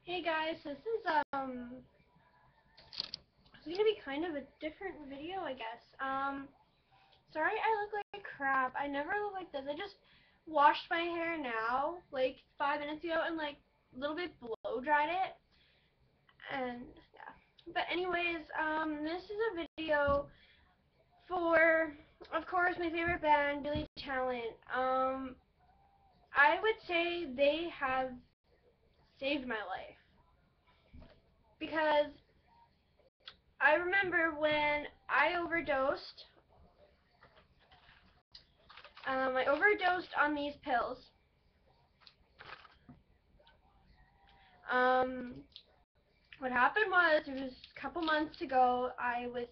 Hey guys, this is it's gonna be kind of a different video, I guess. Sorry I look like crap. I never look like this. I just washed my hair now, like 5 minutes ago, and like a little bit blow dried it, and yeah. But anyways, this is a video for, of course, my favorite band, Billy Talent. I would say they have saved my life because I remember when I overdosed. I overdosed on these pills. Um, what happened was, it was a couple months ago. I was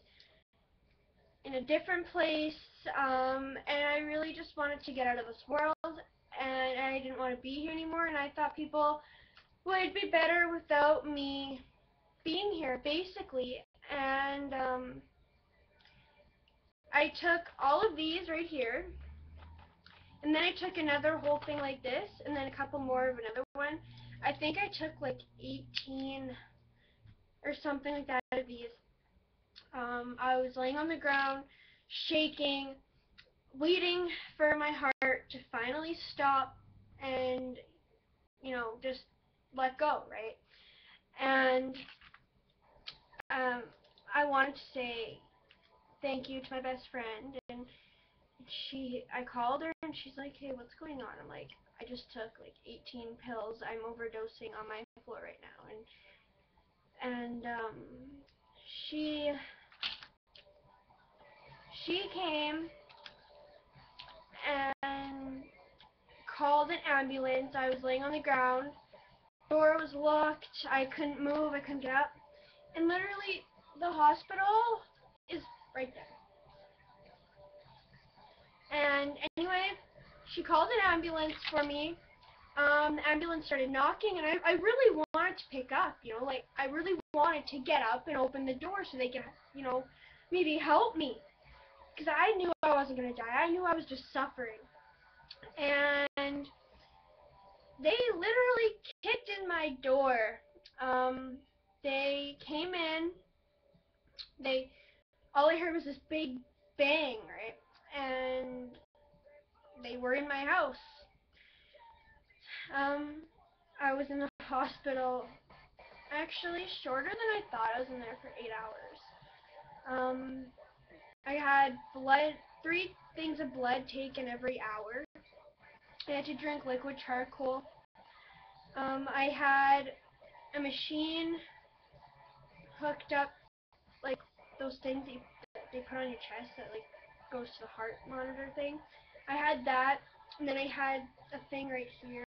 in a different place, and I really just wanted to get out of this world, and I didn't want to be here anymore. And I thought people would be better without me being here, basically. And I took all of these right here. And then I took another whole thing like this, and then a couple more of another one. I think I took like 18 or something like that of these. I was laying on the ground, shaking, waiting for my heart to finally stop and, just let go, right? And I wanted to say thank you to my best friend, and I called her and she's like, hey, what's going on? I'm like, I just took like 18 pills. I'm overdosing on my floor right now. And she came and called an ambulance. I was laying on the ground. The door was locked. I couldn't move. I couldn't get up. And literally, the hospital is right there. And anyway, she called an ambulance for me. The ambulance started knocking, and I really wanted to pick up, like, I really wanted to get up and open the door so they could, maybe help me. Because I knew I wasn't going to die. I knew I was just suffering. And they literally kicked in my door. They came in. All I heard was this big bang, right? And they were in my house. I was in the hospital actually shorter than I thought. I was in there for 8 hours. I had 3 things of blood taken every hour. I had to drink liquid charcoal. I had a machine hooked up, like those things that they put on your chest that like goes to the heart monitor thing. I had that, and then I had a thing right here.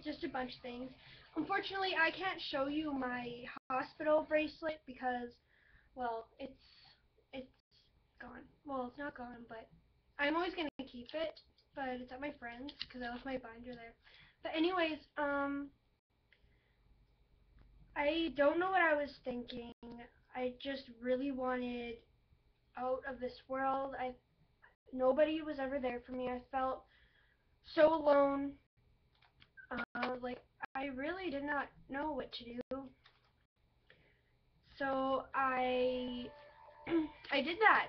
Just a bunch of things. Unfortunately, I can't show you my hospital bracelet because, well, it's gone. Well, it's not gone, but I'm always gonna keep it. But it's at my friend's because I left my binder there. But anyways, I don't know what I was thinking. I just really wanted out of this world. Nobody was ever there for me. I felt so alone. Like, I really did not know what to do. So I did that.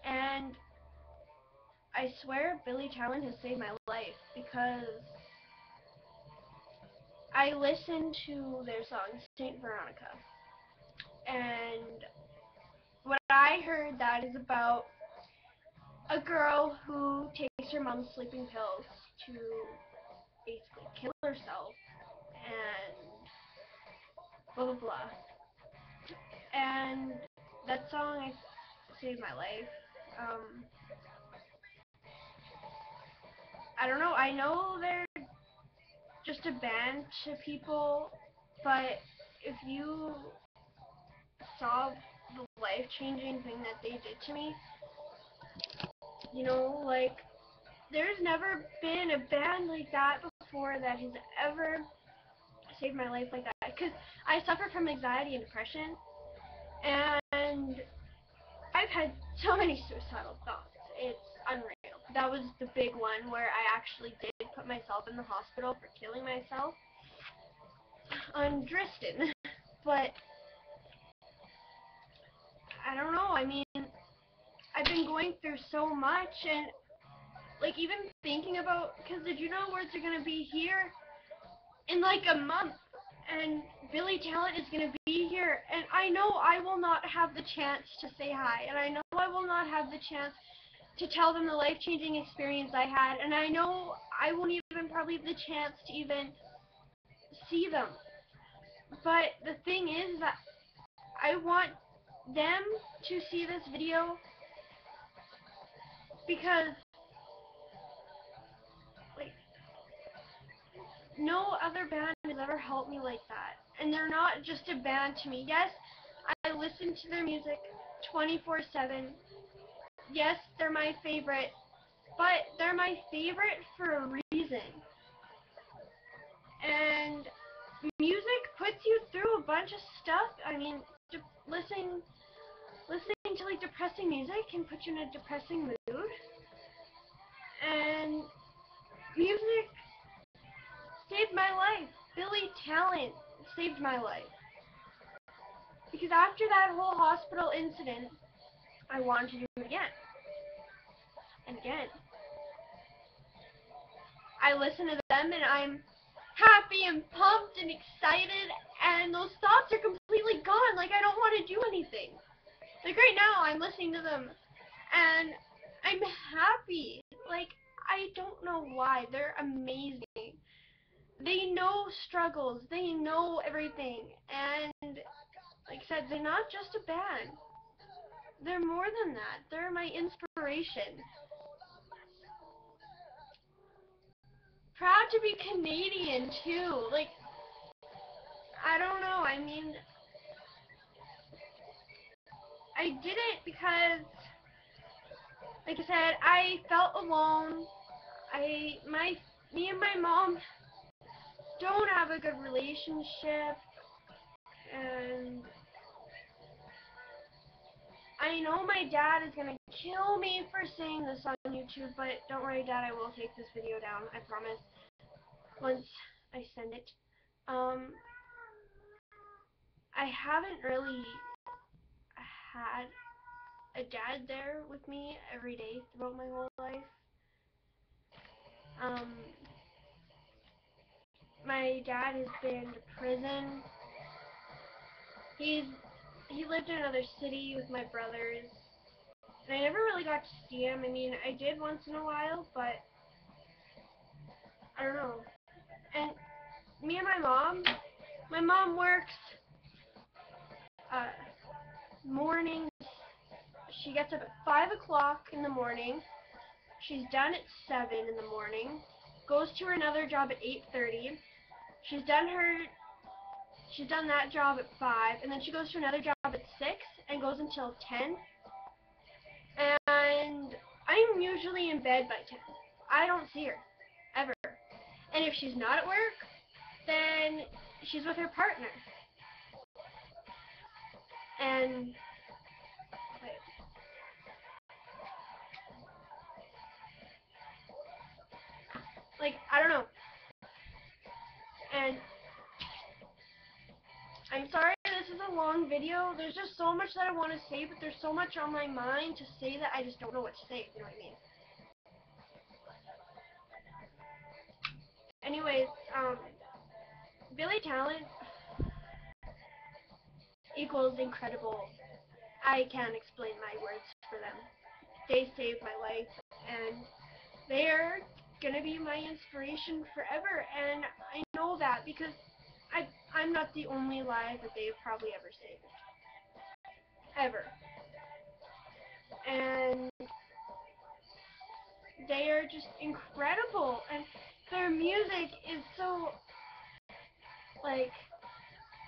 And I swear Billy Talent has saved my life because I listened to their song Saint Veronica, and what I heard, that is about a girl who takes her mom's sleeping pills to basically kill herself, and blah blah blah. And that song saved my life. I don't know. I know they're just a band to people, but if you saw the life-changing thing that they did to me, like, there's never been a band like that before that has ever saved my life like that. Because I suffer from anxiety and depression, and I've had so many suicidal thoughts. It's unreal. that was the big one where I actually did put myself in the hospital for killing myself on Driston. But I don't know, I mean, I've been going through so much, and like even thinking about, because did you know Words are going to be here in like a month, and Billy Talent is going to be here, and I know I will not have the chance to say hi, and I know I will not have the chance to tell them the life-changing experience I had, and I know I won't even probably have the chance to even see them. But the thing is that I want them to see this video because, like, no other band has ever helped me like that. And they're not just a band to me. Yes, I listen to their music 24/7. Yes, they're my favorite, but they're my favorite for a reason. And music puts you through a bunch of stuff. I mean, listening to like depressing music can put you in a depressing mood. And music saved my life. Billy Talent saved my life. Because after that whole hospital incident, I wanted to do it again. And again. I listen to them and I'm happy and pumped and excited, and those thoughts are completely gone. Like, I don't want to do anything. Like, right now, I'm listening to them and I'm happy. Like, I don't know why. They're amazing. They know struggles. They know everything. And like I said, they're not just a band. They're more than that. They're my inspiration. Proud to be Canadian, too. Like, I don't know. I mean, I did it because, like I said, I felt alone. Me and my mom don't have a good relationship, and I know my dad is gonna kill me for saying this on YouTube, but don't worry, Dad, I will take this video down, I promise, once I send it. I haven't really had a dad there with me every day throughout my whole life. My dad has been to prison. He lived in another city with my brothers, and I never really got to see him. I mean, I did once in a while, but I don't know. And me and my mom works mornings. She gets up at 5 o'clock in the morning. She's done at 7 in the morning. Goes to her another job at 8:30. She's done that job at 5, and then she goes to another job at 6 and goes until 10. And I'm usually in bed by 10. I don't see her, ever. And if she's not at work, then she's with her partner. And like, I don't know. And I'm sorry this is a long video. There's just so much that I want to say, but there's so much on my mind to say that I just don't know what to say, you know what I mean? Anyways, Billy Talent equals incredible. I can't explain my words for them. They saved my life, and they're gonna be my inspiration forever, and I know that because I'm not the only life that they've probably ever saved. Ever. And they are just incredible, and their music is so, like,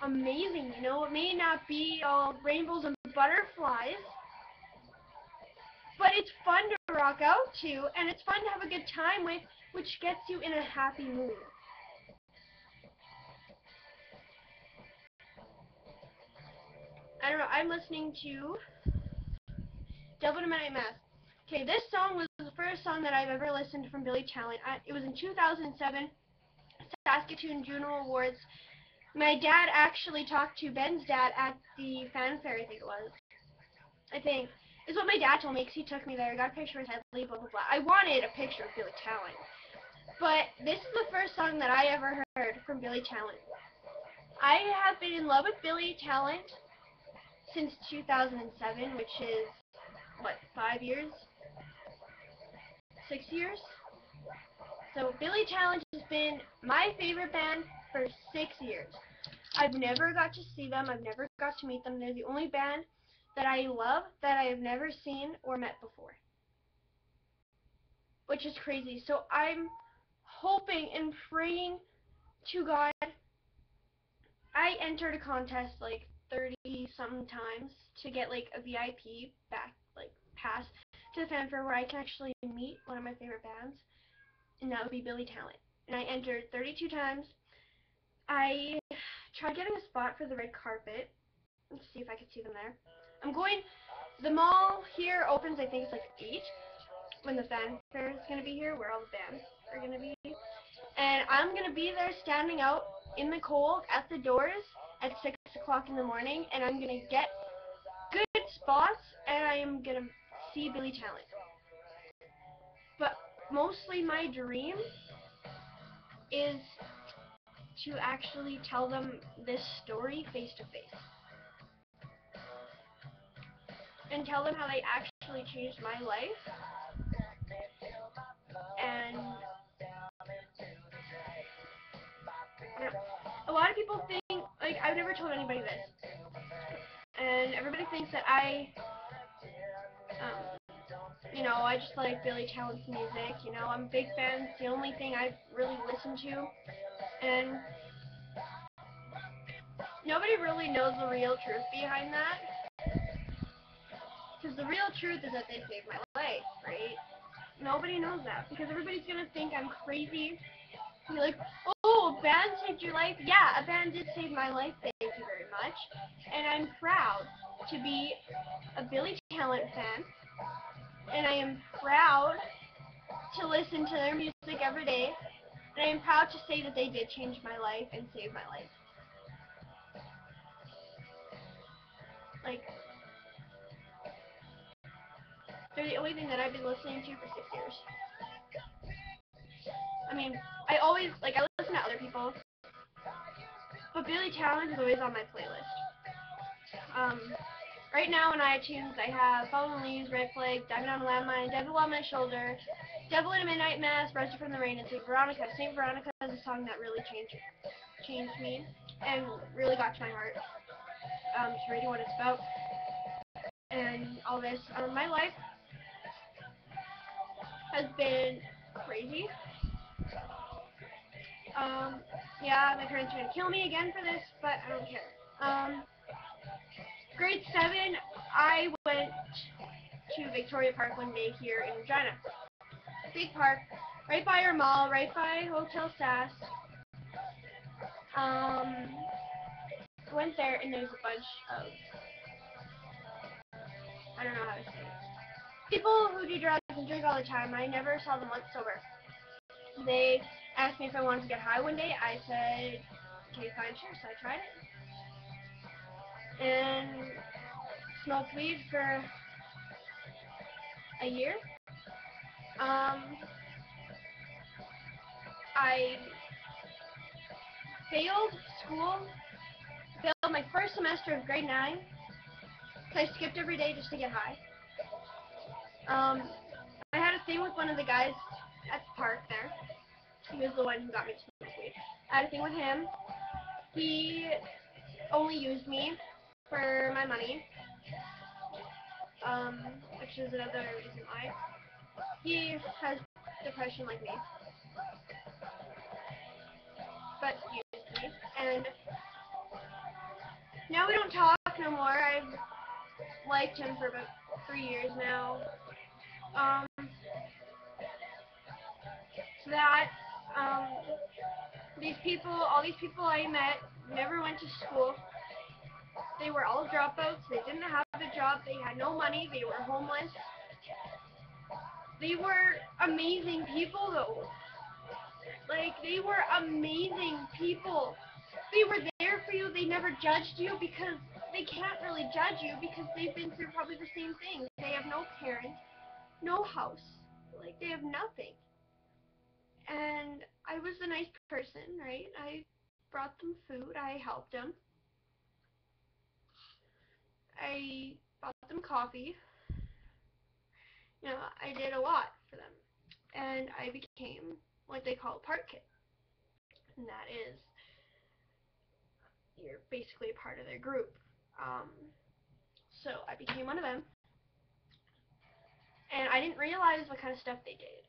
amazing, you know? It may not be all rainbows and butterflies, but it's fun to rock out to, and it's fun to have a good time with, which gets you in a happy mood. I don't know, I'm listening to Devil in a Midnight Mass. Okay, this song was the first song that I've ever listened from Billy Talent. It was in 2007, Saskatoon Juno Awards. My dad actually talked to Ben's dad at the fanfare, I think it was. I think. Is what my dad told me, because he took me there. I got a picture of Headley, blah, blah, blah. I wanted a picture of Billy Talent. But this is the first song that I ever heard from Billy Talent. I have been in love with Billy Talent since 2007, which is, what, 5 years? 6 years? So Billy Talent has been my favorite band for 6 years. I've never got to see them. I've never got to meet them. They're the only band that I love that I have never seen or met before. Which is crazy. So I'm hoping and praying to God. I entered a contest like 30-something times to get like a VIP pass to the fanfare where I can actually meet one of my favorite bands, and that would be Billy Talent. And I entered 32 times. I tried getting a spot for the red carpet. Let's see if I could see them there. The mall here opens, I think it's like 8, when the fanfare is going to be here, where all the bands are going to be. And I'm going to be there standing out in the cold at the doors at 6 o'clock in the morning, and I'm going to get good spots, and I am going to see Billy Talent. But mostly my dream is to actually tell them this story face to face. And tell them how they actually changed my life. And a lot of people think, like, I've never told anybody this. And everybody thinks that I just like Billy Talent's music. I'm a big fan. It's the only thing I really listen to. And nobody really knows the real truth behind that. Because the real truth is that they saved my life, right? Nobody knows that. Because everybody's going to think I'm crazy. And be like, oh, a band saved your life? Yeah, a band did save my life. Thank you very much. And I'm proud to be a Billy Talent fan. And I am proud to listen to their music every day. And I am proud to say that they did change my life and save my life. Like, they're the only thing that I've been listening to for 6 years. I mean, I listen to other people, but Billy Talent is always on my playlist. Right now on iTunes, I have Fallen Leaves, Red Flag, Diving on a Landmine, Devil on My Shoulder, Devil in a Midnight Mass, Rescue from the Rain, and St. Veronica. St. Veronica is a song that really changed me and really got to my heart. Just reading what it's about and all this. My life has been crazy. Yeah, my parents are going to kill me again for this, but I don't care. Grade 7, I went to Victoria Park one day here in Regina. Big park, right by our mall, right by Hotel Sass. Went there and there's a bunch of, I don't know how to say it, people who do drugs and drink all the time. I never saw them once sober. They asked me if I wanted to get high one day. I said, okay, fine, sure. So I tried it. And smoked weed for a year. I failed school, failed my first semester of grade 9, because I skipped every day just to get high. I had a thing with one of the guys at the park there. He was the one who got me to smoke weed. I had a thing with him. He only used me for my money, which is another reason why. He has depression like me, but he used me. And now we don't talk no more. I've liked him for about 3 years now. All these people I met never went to school. They were all dropouts. They didn't have a job. They had no money. They were homeless. They were amazing people though. Like, they were amazing people. They were there for you. They never judged you because they can't really judge you because they've been through probably the same thing. They have no parents, no house. Like, they have nothing. And I was a nice person, right? I brought them food. I helped them. I bought them coffee. I did a lot for them. And I became what they call a park kid. And that is, you're basically a part of their group. Um, so I became one of them. And I didn't realize what kind of stuff they did.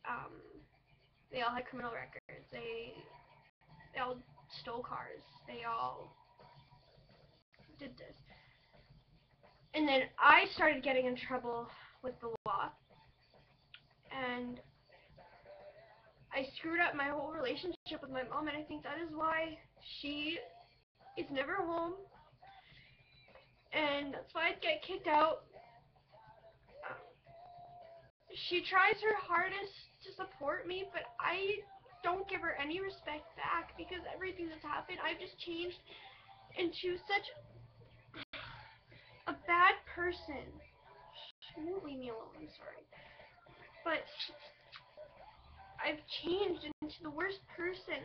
They all had criminal records. They all stole cars. They all did this. And then I started getting in trouble with the law. And I screwed up my whole relationship with my mom, and I think that is why she is never home. And that's why I get kicked out. She tries her hardest to support me, but I don't give her any respect back because everything that's happened, I've just changed into such a bad person. She won't leave me alone, I'm sorry. But I've changed into the worst person.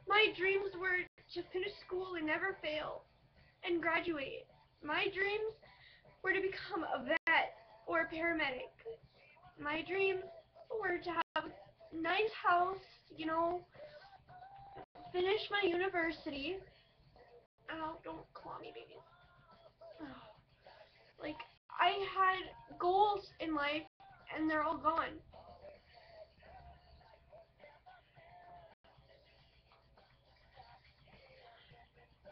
My dreams were to finish school and never fail and graduate. My dreams were to become a vet or a paramedic. My dreams were to have a nice house, finish my university. Oh, don't claw me, babies. Oh. Like, I had goals in life, and they're all gone.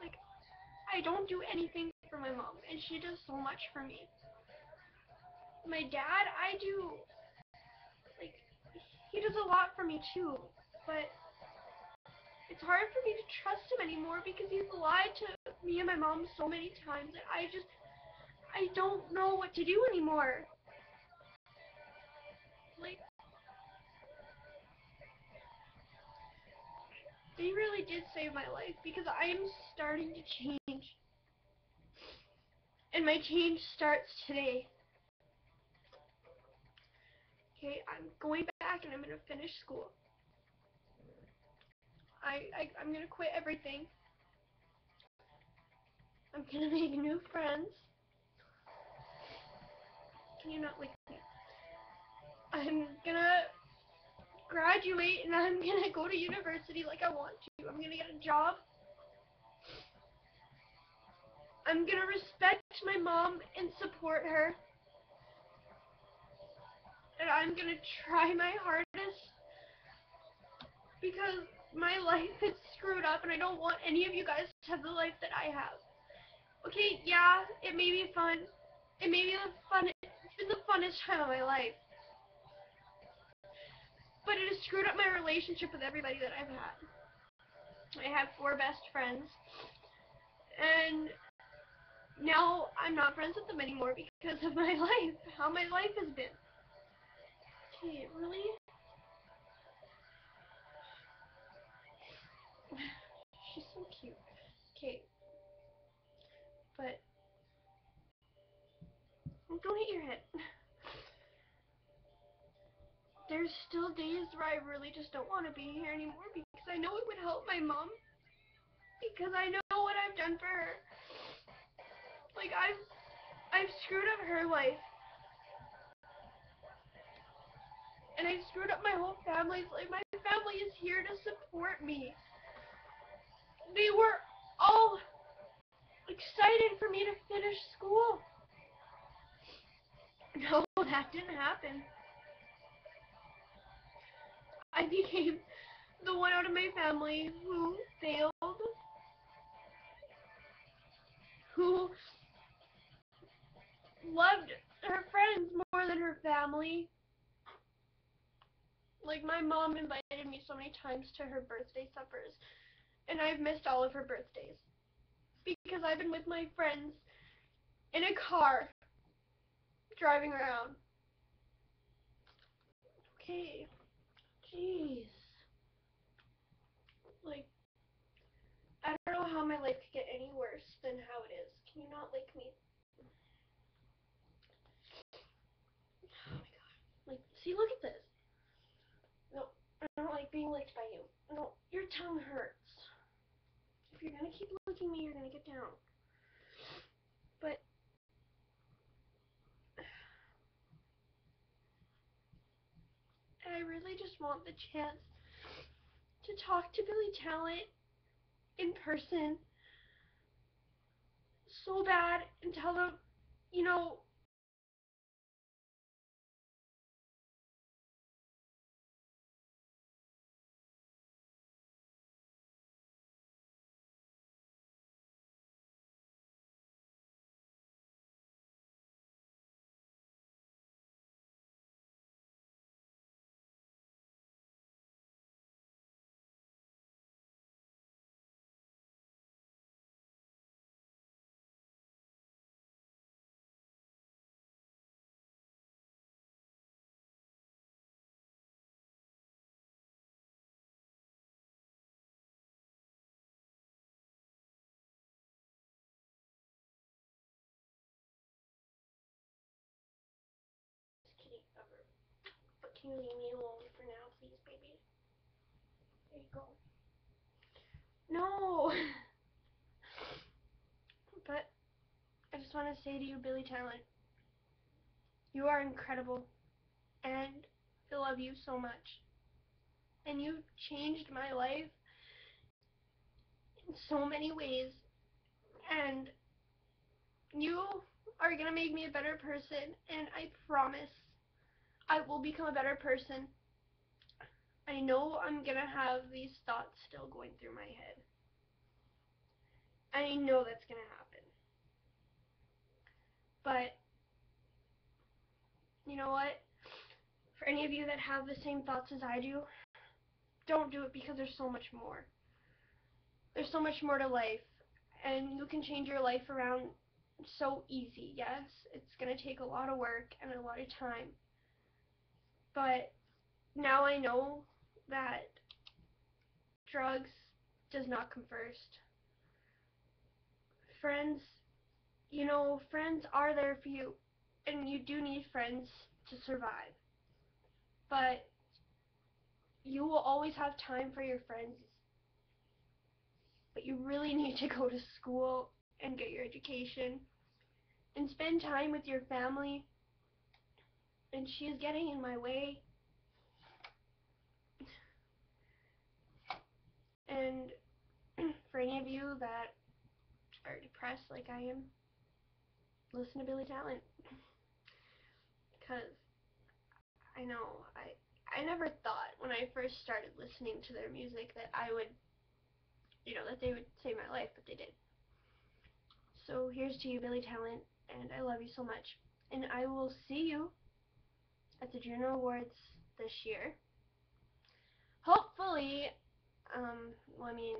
Like, I don't do anything for my mom, and she does so much for me. My dad, like, he does a lot for me too, but it's hard for me to trust him anymore because he's lied to me and my mom so many times that I don't know what to do anymore. Like, they really did save my life because I am starting to change. And my change starts today. Okay, I'm going back and I'm going to finish school. I'm going to quit everything. I'm going to make new friends. Can you not wake me? I'm going to graduate and I'm going to go to university like I want to. I'm going to get a job. I'm going to respect my mom and support her. And I'm going to try my hardest because my life is screwed up and I don't want any of you guys to have the life that I have. Okay, yeah, it may be fun. It may be the funnest time of my life. But it has screwed up my relationship with everybody that I've had. I have 4 best friends. And now I'm not friends with them anymore because of my life. How my life has been. Okay, really? She's so cute. Okay. But don't hit your head. There's still days where I really just don't want to be here anymore because I know it would help my mom. Because I know what I've done for her. Like, I've screwed up her life. And I screwed up my whole family's life. My family is here to support me. They were all excited for me to finish school. No, that didn't happen. I became the one out of my family who failed, who loved her friends more than her family. Like, my mom invited me so many times to her birthday suppers, and I've missed all of her birthdays because I've been with my friends in a car driving around. Okay. Jeez. Like, I don't know how my life could get any worse than how it is. Can you not like me? Oh my god. Like, see, look at this. No, I don't like being licked by you. No, your tongue hurts. If you're gonna keep licking me, you're gonna get down. But I really just want the chance to talk to Billy Talent in person so bad and tell them, you know, kitty ever. But can you leave me alone for now, please, baby? There you go. No! But I just want to say to you, Billy Talent, you are incredible, and I love you so much. And you changed my life in so many ways, and you are going to make me a better person, and I promise I will become a better person. I know I'm going to have these thoughts still going through my head. I know that's going to happen. But, you know what? For any of you that have the same thoughts as I do, don't do it, because there's so much more. There's so much more to life, and you can change your life around so easy. Yes, it's going to take a lot of work and a lot of time. But now I know that drugs does not come first. Friends, friends are there for you, and you do need friends to survive. But you will always have time for your friends. But you really need to go to school and get your education and spend time with your family. And she is getting in my way. And for any of you that are depressed like I am, listen to Billy Talent. Because I know, I never thought when I first started listening to their music that I would, that they would save my life, but they did. So here's to you, Billy Talent, and I love you so much. And I will see you at the Juno Awards this year. Hopefully, well, I mean,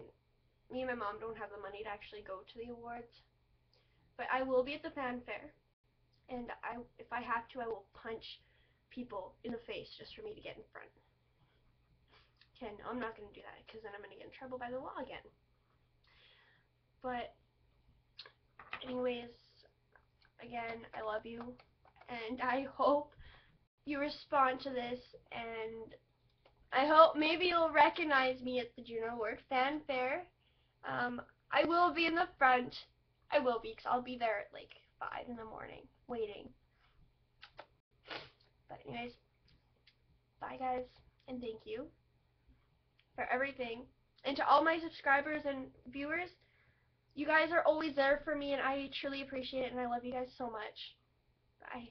me and my mom don't have the money to actually go to the awards, but I will be at the fanfare, and if I have to, I will punch people in the face just for me to get in front. Okay, no, I'm not going to do that, because then I'm going to get in trouble by the law again. But anyways, again, I love you, and I hope you respond to this, and I hope maybe you'll recognize me at the Juno Award fanfare. I will be in the front. I will be, because I'll be there at like 5 in the morning waiting. But anyways, bye guys, and thank you for everything. And to all my subscribers and viewers, you guys are always there for me, and I truly appreciate it, and I love you guys so much. Bye.